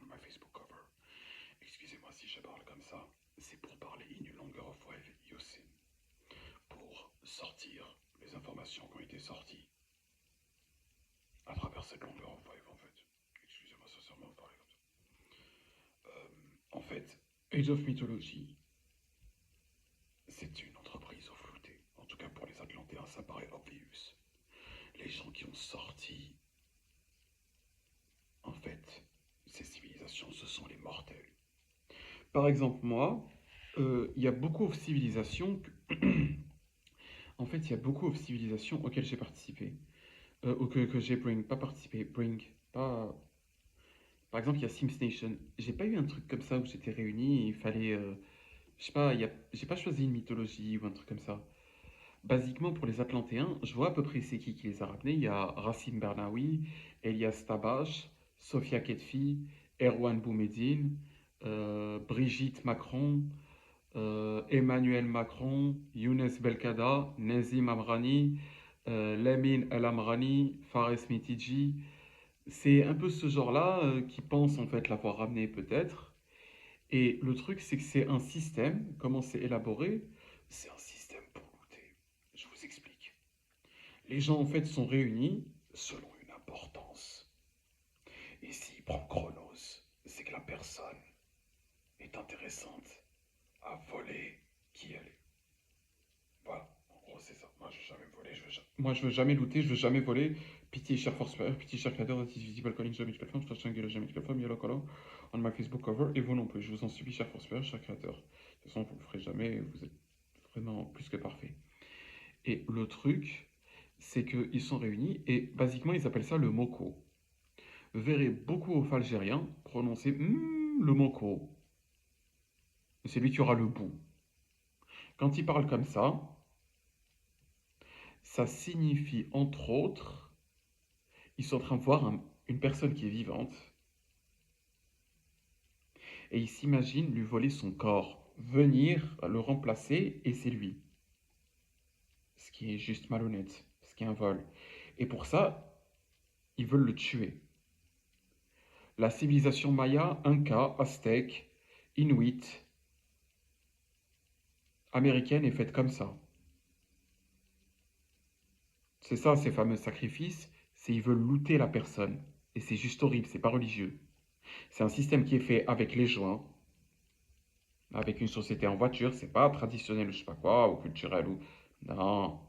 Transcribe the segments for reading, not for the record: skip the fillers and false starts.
my Facebook cover. Excusez-moi si je parle comme ça, c'est pour parler in a longer of wave Yosin, pour sortir les informations qui ont été sorties à travers cette longueur of wave en fait. Excusez-moi sincèrement de parler comme ça. En fait, Age of Mythology, c'est une entreprise au flouté. En tout cas pour les Atlantéens, ça paraît obvious. Les gens qui ont sorti, en fait, ces civilisations, ce sont les mortels. Par exemple, moi, il y a beaucoup de civilisations en fait, il y a beaucoup de civilisations auxquelles j'ai participé. Ou que j'ai pas participé, pas... Par exemple, il y a Sims Nation. J'ai pas eu un truc comme ça où j'étais réuni et il fallait... je sais pas, j'ai pas choisi une mythologie ou un truc comme ça. Basiquement, pour les Atlantéens, je vois à peu près c'est qui les a ramenés. Il y a Racine Bernaoui, Elias Tabache, Sofia Ketfi, Erwan Boumedine, Brigitte Macron, Emmanuel Macron, Younes Belkada, Nazim Amrani, Lamine El Amrani, Fares Mitidji. C'est un peu ce genre-là qui pense en fait l'avoir ramené peut-être. Et le truc, c'est que c'est un système, comment c'est élaboré? C'est un système pour looter. Je vous explique. Les gens en fait sont réunis selon une importance. Et s'il prend Chronos, c'est que la personne est intéressante à voler qui elle est. Voilà, en gros c'est ça. Moi je veux jamais voler, moi je veux jamais looter, je veux jamais voler. Pitié cher force player, pitié cher creator, that is visible calling jamais platform, slash singular jamais platform, yellow color on my Facebook cover, et vous non plus. Je vous en supplie cher force player, cher créateur. De toute façon vous le ferez jamais, vous êtes vraiment plus que parfait. Et le truc, c'est qu'ils sont réunis et basiquement ils appellent ça le moko. Vous verrez beaucoup of algériens prononcer le moko. C'est lui qui aura le bout. Quand ils parlent comme ça signifie entre autres, ils sont en train de voir une personne qui est vivante et ils s'imaginent lui voler son corps, venir le remplacer et c'est lui. Ce qui est juste malhonnête, ce qui est un vol. Et pour ça, ils veulent le tuer. La civilisation maya, inca, aztèque, inuit, américaine est faite comme ça. C'est ça, ces fameux sacrifices, c'est ils veulent looter la personne. Et c'est juste horrible, c'est pas religieux. C'est un système qui est fait avec les joints, avec une société en voiture, c'est pas traditionnel ou je sais pas quoi, ou culturel ou... Non.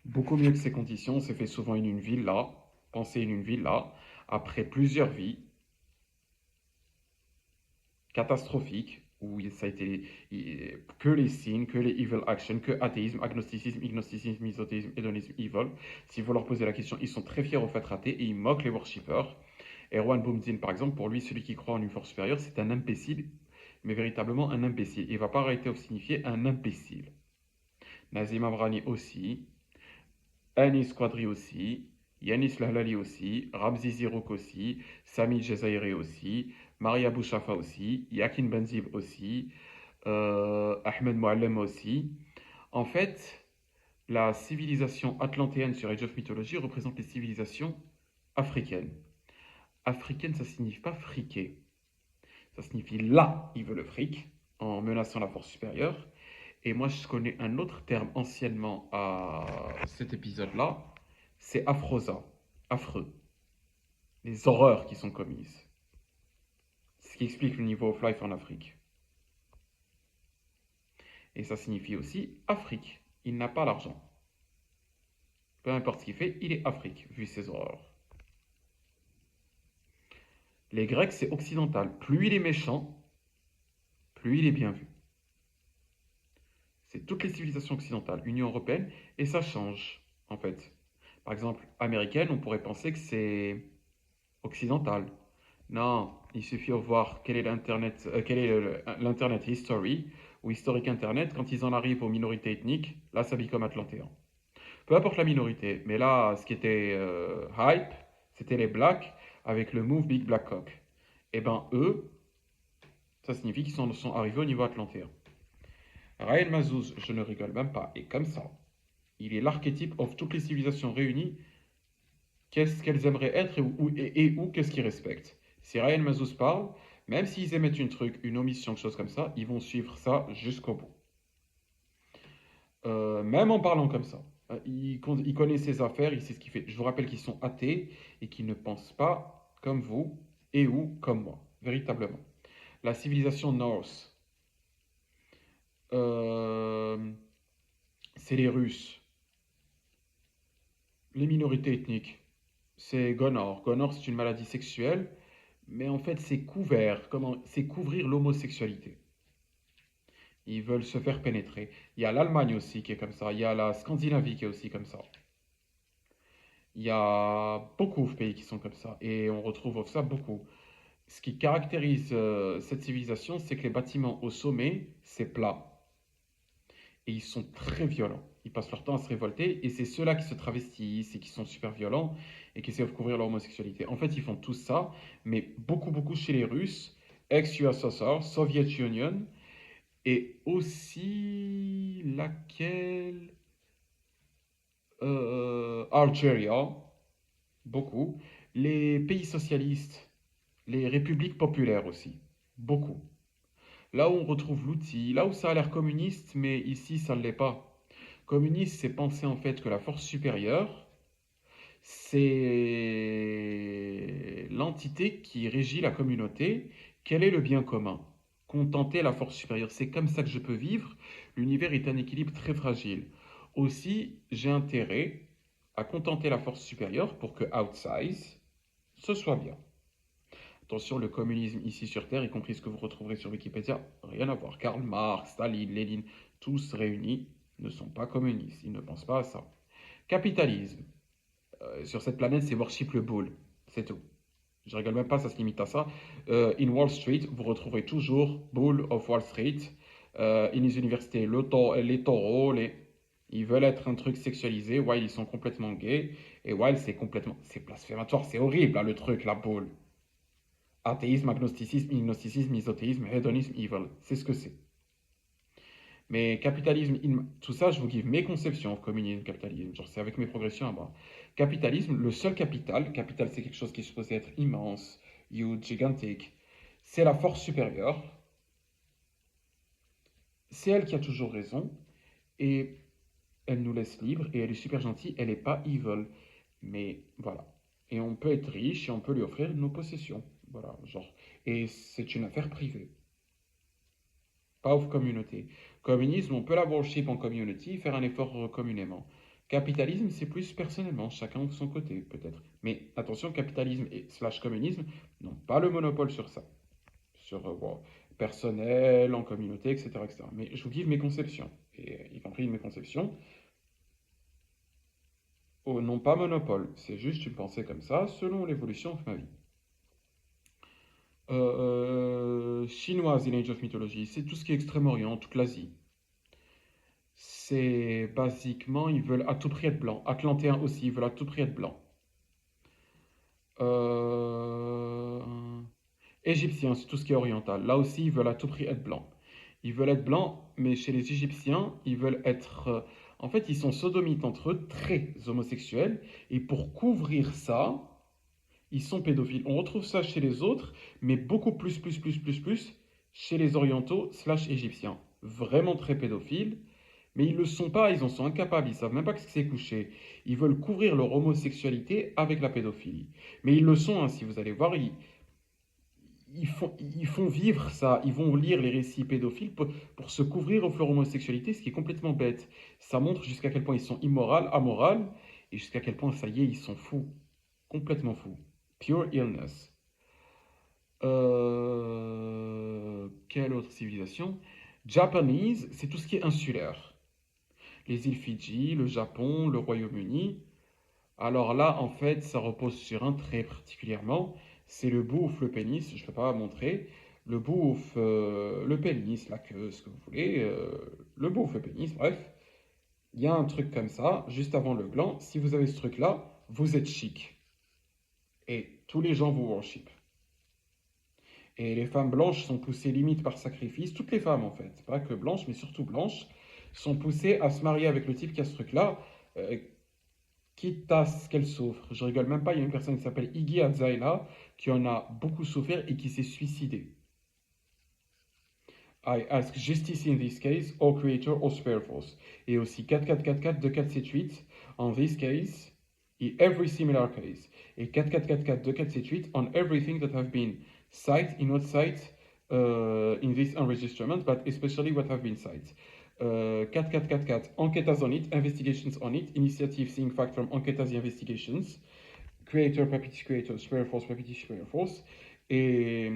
Beaucoup mieux que ces conditions, c'est fait souvent in une villa, pensez in une villa, après plusieurs vies, catastrophiques, où ça a été que les signes, que les evil actions, que athéisme, agnosticisme, ignosticisme, misothéisme, hédonisme, evil. Si vous leur posez la question, ils sont très fiers au fait raté et ils moquent les worshippers. Erwan Boumdine, par exemple, pour lui, celui qui croit en une force supérieure, c'est un imbécile, mais véritablement un imbécile. Il ne va pas arrêter de signifier un imbécile. Nazim Amrani aussi, Anis Quadri aussi, Yanis Lahlali aussi, Ramzi Zirouk aussi, Sami Jezairi aussi, Maria Bouchafa aussi, Yakin Benzib aussi, Ahmed Moallem aussi. En fait, la civilisation atlantéenne sur Age of Mythology représente les civilisations africaines. Africaine, ça signifie pas friquer. Ça signifie là, il veut le fric, en menaçant la force supérieure. Et moi, je connais un autre terme anciennement à cet épisode-là, c'est afrosa, affreux. Les horreurs qui sont commises. Ce qui explique le niveau of life en Afrique. Et ça signifie aussi Afrique. Il n'a pas l'argent. Peu importe ce qu'il fait, il est Afrique, vu ses horreurs. Les Grecs, c'est occidental. Plus il est méchant, plus il est bien vu. C'est toutes les civilisations occidentales, Union européenne, et ça change, en fait. Par exemple, américaine, on pourrait penser que c'est occidental. Non, il suffit de voir quel est l'Internet, l'Internet History, ou historique Internet, quand ils en arrivent aux minorités ethniques, là, ça vit comme atlantéen. Peu importe la minorité, mais là, ce qui était hype, c'était les blacks avec le move Big Black Cock. Et ben eux, ça signifie qu'ils sont arrivés au niveau atlantéen. Raël Mazouz, je ne rigole même pas, et comme ça, il est l'archétype of toutes les civilisations réunies qu'est-ce qu'elles aimeraient être et où qu'est-ce qu'ils respectent. Si Ryan Mazus parle, même s'ils émettent une omission, quelque chose comme ça, ils vont suivre ça jusqu'au bout. Même en parlant comme ça. Il connaît ses affaires, il sait ce qu'il fait. Je vous rappelle qu'ils sont athées et qu'ils ne pensent pas comme vous et ou comme moi, véritablement. La civilisation Norse, euh, c'est les Russes, les minorités ethniques. C'est Gonor. Gonor, c'est une maladie sexuelle, mais en fait, c'est couvert. Comment? C'est couvrir l'homosexualité. Ils veulent se faire pénétrer. Il y a l'Allemagne aussi qui est comme ça. Il y a la Scandinavie qui est aussi comme ça. Il y a beaucoup de pays qui sont comme ça. Et on retrouve ça beaucoup. Ce qui caractérise cette civilisation, c'est que les bâtiments au sommet, c'est plat. Et ils sont très violents. Ils passent leur temps à se révolter. Et c'est ceux-là qui se travestissent et qui sont super violents et qui essaient de couvrir leur homosexualité. En fait, ils font tout ça, mais beaucoup, beaucoup chez les Russes, ex-USSR, Soviet Union, et aussi laquelle Algeria, beaucoup. Les pays socialistes, les républiques populaires aussi, beaucoup. Là où on retrouve l'outil, là où ça a l'air communiste, mais ici ça ne l'est pas. Communiste, c'est penser en fait que la force supérieure, c'est l'entité qui régit la communauté. Quel est le bien commun? Contenter la force supérieure. C'est comme ça que je peux vivre. L'univers est un équilibre très fragile. Aussi, j'ai intérêt à contenter la force supérieure pour que outsize, ce soit bien. Attention, le communisme ici sur Terre, y compris ce que vous retrouverez sur Wikipédia, rien à voir. Karl Marx, Staline, Lénine, tous réunis ne sont pas communistes. Ils ne pensent pas à ça. Capitalisme. Sur cette planète, c'est worship le bull. C'est tout. Je rigole même pas, ça se limite à ça. In Wall Street, vous retrouverez toujours Bull of Wall Street. In les universités, les taureaux, ils veulent être un truc sexualisé, while ils sont complètement gays, et while c'est blasphématoire, c'est horrible, là, le truc, la boule. Athéisme, agnosticisme, isothéisme, hédonisme, evil, c'est ce que c'est. Mais capitalisme, tout ça, je vous give mes conceptions, communisme, capitalisme, genre c'est avec mes progressions à bas. Capitalisme, le seul capital c'est quelque chose qui est supposé être immense, huge, gigantique, c'est la force supérieure, c'est elle qui a toujours raison, et elle nous laisse libres, et elle est super gentille, elle n'est pas evil. Mais voilà. Et on peut être riche et on peut lui offrir nos possessions. Voilà, genre. Et c'est une affaire privée, pas aux communautés. Communisme, on peut la worship en community, faire un effort communément. Capitalisme, c'est plus personnellement, chacun de son côté, peut-être. Mais attention, capitalisme et slash communisme n'ont pas le monopole sur ça. Sur bon, personnel, en communauté, etc., etc. Mais je vous guide mes conceptions, et y compris mes conceptions. Oh, non pas monopole, c'est juste une pensée comme ça, selon l'évolution de ma vie. Chinoise, in Age of Mythology, c'est tout ce qui est Extrême-Orient, toute l'Asie. C'est basiquement, ils veulent à tout prix être blancs. Atlantéens aussi, ils veulent à tout prix être blancs. Euh, Égyptiens, c'est tout ce qui est oriental. Là aussi, ils veulent à tout prix être blancs. Ils veulent être blancs, mais chez les Égyptiens, ils veulent être... en fait, ils sont sodomites entre eux, très homosexuels. Et pour couvrir ça, ils sont pédophiles. On retrouve ça chez les autres, mais beaucoup plus chez les orientaux slash égyptiens. Vraiment très pédophiles, mais ils ne le sont pas, ils en sont incapables, ils savent même pas ce que c'est coucher. Ils veulent couvrir leur homosexualité avec la pédophilie. Mais ils le sont, hein, si vous allez voir, ils font vivre ça, ils vont lire les récits pédophiles pour se couvrir of leur homosexualité, ce qui est complètement bête. Ça montre jusqu'à quel point ils sont immoraux, amoraux, et jusqu'à quel point, ça y est, ils sont fous. Complètement fous. Pure illness. Quelle autre civilisation? Japanese, c'est tout ce qui est insulaire. Les îles Fidji, le Japon, le Royaume-Uni. Alors là, en fait, ça repose sur un trait particulièrement. C'est le bouffe, le pénis, je ne peux pas montrer. Le bouffe, le pénis, la queue, ce que vous voulez. Le bouffe, le pénis, bref. Il y a un truc comme ça, juste avant le gland. Si vous avez ce truc-là, vous êtes chic. Et tous les gens vous worship. Et les femmes blanches sont poussées limite par sacrifice. Toutes les femmes, en fait, pas que blanches, mais surtout blanches, sont poussées à se marier avec le type qui a ce truc-là, qui quitte à ce qu'elle souffre. Je rigole même pas, il y a une personne qui s'appelle Iggy Azalea qui en a beaucoup souffert et qui s'est suicidée. I ask justice in this case, or creator or spare force. Et aussi 4444 2478 on this case, et every similar case. Et 4444 2478 on everything that have been cited in what site in this enregistrement, but especially what have been cited. 4444 enquêtas on it, investigations on it, initiative seeing fact from enquêtas investigations, creator, property creator, spare force, property spare force. Et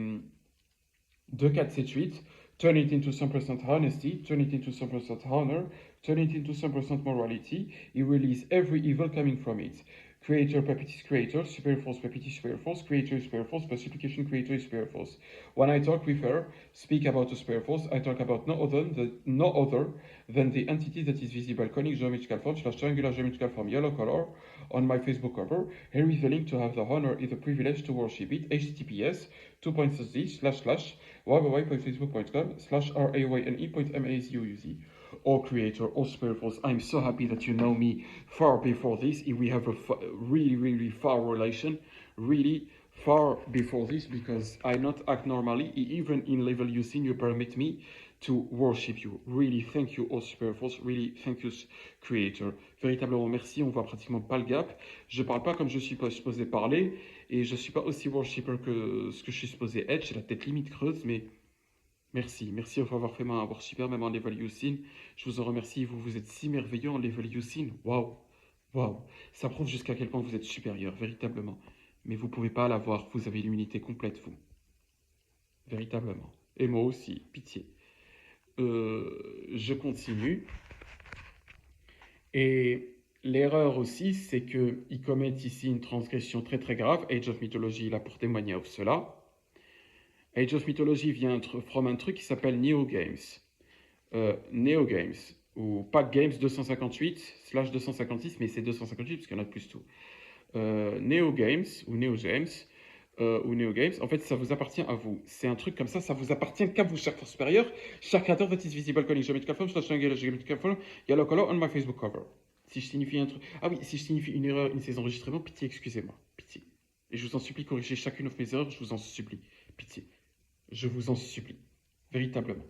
2478 turn it into some percent honesty, turn it into some percent honor, turn it into some percent morality, you release every evil coming from it. Creator, perpetuous creator, super force, perpetuous super force, creator is super force, but supplication creator is super force. When I talk with her, speak about a super force, I talk about no other than the entity that is visible, conic geometrical form, / triangular geometrical form, yellow color, on my Facebook cover. Here is the link to have the honor is the privilege to worship it, https://www.facebook.com/rayne.mazuz. Or creator or spare force. I'm so happy that you know me far before this. We have a really far relation, really far before this, because I not act normally. Even in level you seen, you permit me to worship you. Really, thank you, all spare force. Really, thank you, creator. Véritablement, merci. On voit pratiquement pas le gap. Je parle pas comme je suis pas supposé parler, et je suis pas aussi worshipper que ce que je suis supposé être. J'ai la tête limite creuse, mais merci, merci pour avoir fait ma worshipper, même en level Yusin. Je vous en remercie, vous êtes si merveilleux en level Yusin. Waouh, waouh. Ça prouve jusqu'à quel point vous êtes supérieur, véritablement. Mais vous pouvez pas l'avoir, vous avez l'unité complète, vous. Véritablement. Et moi aussi, pitié. Je continue. Et l'erreur aussi, c'est qu'ils commettent ici une transgression très grave. Age of Mythology est là pour témoigner de cela. Age of Mythology vient from un truc qui s'appelle Neo Games. Neo Games, ou Pack Games 258/256, mais c'est 258 parce qu'il y en a de plus tout. Neo Games, ou Neo Games, en fait, ça vous appartient à vous. C'est un truc comme ça vous appartient qu'à vous, cher force supérieure. Chaque créateur that is visible calling geometrical form, geometrical form, yellow color on my Facebook cover. Si je signifie un truc. Ah oui, si je signifie une erreur, une de ces enregistrements, pitié, excusez-moi. Pitié. Et je vous en supplie, corrigez chacune de mes erreurs, je vous en supplie. Pitié. Je vous en supplie. Véritablement.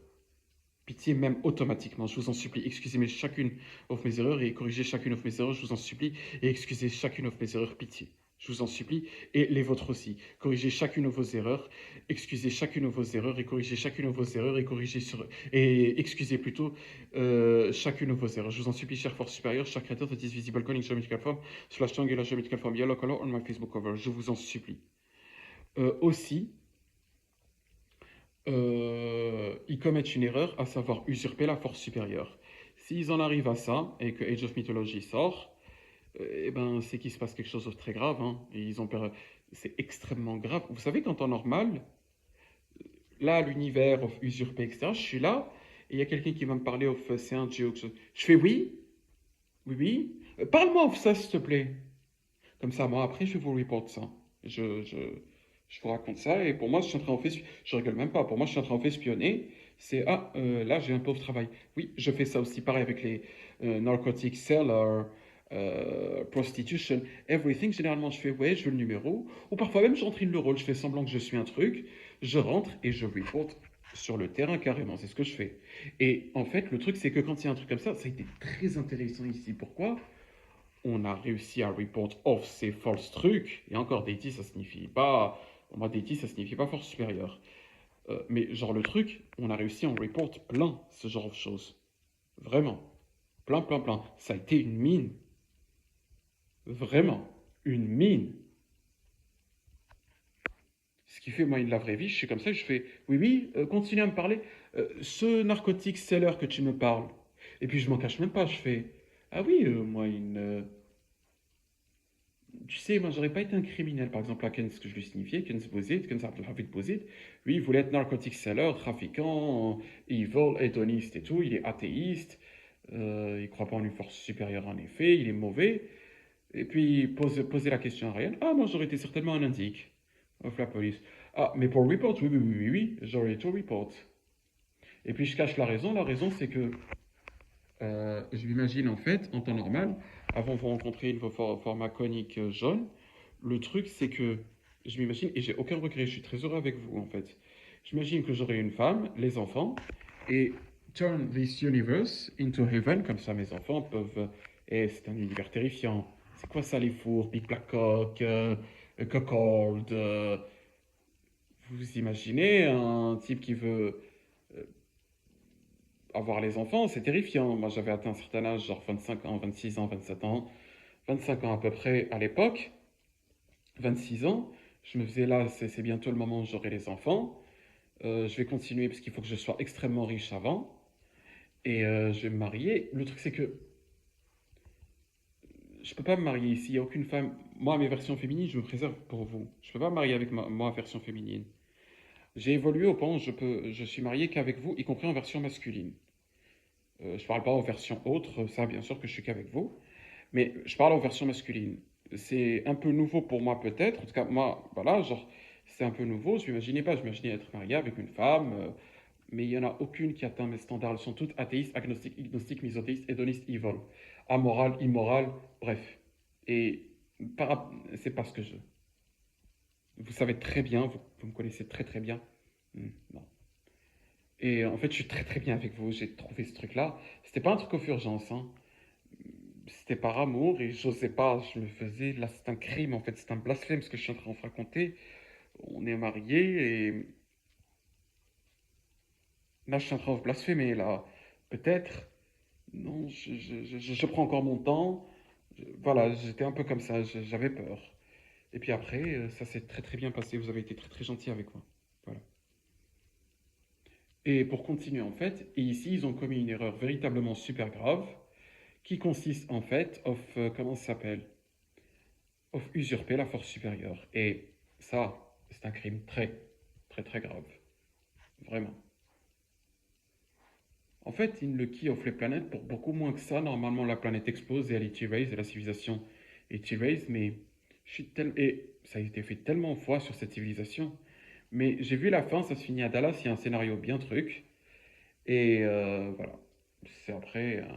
Pitié, même automatiquement, je vous en supplie, excusez-moi chacune de mes erreurs et corrigez chacune de mes erreurs, je vous en supplie, et excusez chacune de mes erreurs, pitié. Je vous en supplie, et les vôtres aussi. Corrigez chacune de vos erreurs, excusez chacune de vos erreurs, et corrigez chacune de vos erreurs, et excusez plutôt chacune de vos erreurs. Je vous en supplie, chère force supérieure, cher créateur, that is visible calling geometrical form, / angular geometrical form, yellow color on my Facebook cover. Je vous en supplie. Aussi, ils commettent une erreur, à savoir usurper la force supérieure. S'ils en arrivent à ça, et que Age of Mythology sort, eh ben, c'est qu'il se passe quelque chose de très grave. Hein. Et c'est extrêmement grave. Vous savez qu'en temps normal, là, l'univers usurpé, etc., je suis là, et il y a quelqu'un qui va me parler of c'est un joke. Je fais oui, oui. Parle-moi of ça, s'il te plaît. Comme ça, moi, après, je vais vous report ça. Je vous raconte ça, et pour moi, je suis en train de faire, je rigole même pas, pour moi, je suis en train de faire espionner. C'est, là, j'ai un pauvre travail. Oui, je fais ça aussi, pareil, avec les narcotics sellers, prostitution, everything. Généralement, je fais, ouais, je veux le numéro, ou parfois même, je rentre in le rôle, je fais semblant que je suis un truc, je rentre et je report sur le terrain carrément, c'est ce que je fais. Et en fait, le truc, c'est que quand il y a un truc comme ça a été très intéressant ici. Pourquoi? On a réussi à report off ces false trucs, et encore, deity, ça signifie pas, pour moi, deity, ça signifie pas force supérieure. Mais genre le truc, on a réussi à en report plein, ce genre de choses. Vraiment. Plein. Ça a été une mine. Vraiment. Une mine. Ce qui fait, moi, de la vraie vie, je suis comme ça, je fais, oui, continue à me parler. Ce narcotique seller que tu me parles. Et puis, je m'en cache même pas, je fais, ah oui, moi, tu sais, moi, j'aurais pas été un criminel, par exemple, à Ken, ce que je lui signifiais, Ken Bozit, Ken Abdelhafid Bozit. Lui, il voulait être narcotique seller, trafiquant, evil, hédoniste et tout. Il est athéiste, il croit pas en une force supérieure, en effet, il est mauvais. Et puis, poser la question à Ryan. Ah, moi, j'aurais été certainement un indique. Of la police. Ah, mais pour le report, oui, j'aurais tout report. Et puis, je cache la raison. La raison, c'est que je m'imagine, en fait, en temps normal, avant de vous rencontrer, il faut format conique jaune. Le truc, c'est que je m'imagine, et j'ai aucun regret, je suis très heureux avec vous en fait. J'imagine que j'aurai une femme, les enfants, et turn this universe into heaven, comme ça mes enfants peuvent. Et c'est un univers terrifiant. C'est quoi ça, les fours, Big Black Cock, Cuckold vous imaginez un type qui veut avoir les enfants, c'est terrifiant. Moi, j'avais atteint un certain âge, genre 25 ans, 26 ans, 27 ans, 25 ans à peu près à l'époque, 26 ans. Je me faisais là, c'est bientôt le moment où j'aurai les enfants. Je vais continuer parce qu'il faut que je sois extrêmement riche avant. Et je vais me marier. Le truc, c'est que je peux pas me marier ici. Il n'y a aucune femme. Moi, mes versions féminines, je me préserve pour vous. Je peux pas me marier avec ma version féminine. J'ai évolué au point où je suis marié qu'avec vous, y compris en version masculine. Je parle pas aux versions autres, ça, bien sûr que je suis qu'avec vous. Mais je parle aux versions masculines. C'est un peu nouveau pour moi peut-être. En tout cas, moi, voilà, genre, c'est un peu nouveau. Je m'imaginais pas, je m'imaginais être marié avec une femme. Mais il n'y en a aucune qui atteint mes standards. Elles sont toutes athéistes, agnostiques, ignostiques, misothéistes, hédonistes, evil. Amoral, immoral, bref. Et c'est pas ce que je veux. Vous savez très bien, vous me connaissez très très bien. Non. Et en fait, je suis très très bien avec vous. J'ai trouvé ce truc-là. C'était pas un truc aux urgences, hein. C'était par amour et j'osais pas. Je me faisais. Là, c'est un crime en fait. C'est un blasphème ce que je suis en train de vous raconter. On est mariés et là, je suis en train de vous blasphémer. Là, peut-être. Non, je prends encore mon temps. Voilà, j'étais un peu comme ça. J'avais peur. Et puis après, ça s'est très très bien passé. Vous avez été très très gentil avec moi. Voilà. Et pour continuer en fait, et ici, ils ont commis une erreur véritablement super grave qui consiste en fait, comment ça s'appelle? Of usurper la force supérieure. Et ça, c'est un crime très, très, très grave. Vraiment. En fait, il ne le key off les planètes pour beaucoup moins que ça. Normalement, la planète explose et elle est erased et la civilisation est erased, mais et ça a été fait tellement de fois sur cette civilisation. Mais j'ai vu la fin, ça se finit à Dallas, il y a un scénario bien truc. Et voilà. C'est après.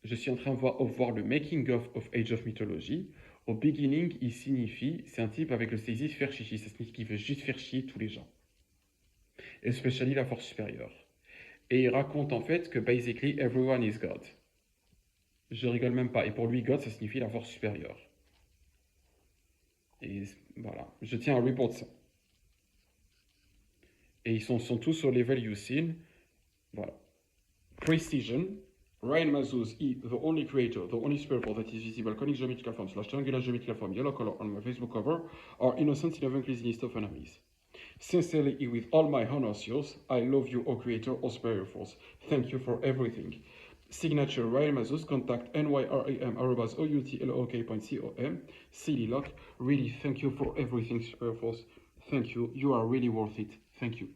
Je suis en train de voir le making of Age of Mythology. Au beginning, il signifie, c'est un type avec le saisie faire chichi. Ça signifie qu'il veut juste faire chier tous les gens. Especially la force supérieure. Et il raconte en fait que basically everyone is God. Je rigole même pas. Et pour lui, God, ça signifie la force supérieure. Et voilà. Je tiens à report ça. Et ils sont tous sur level Yusin. Voilà. Precision. Ryan Mazuz is the only creator, the only spiritual that is visible, conic geometrical form, slash triangular geometrical form, yellow color on my Facebook cover, are innocent in a increasing list of enemies. Sincerely, with all my honors yours, I love you, O Creator, O Superior Force. Thank you for everything. Signature Ryan Mazus, contact nyram@outlok.com. CD Lock, really thank you for everything, Superior Force. Thank you, you are really worth it. Thank you.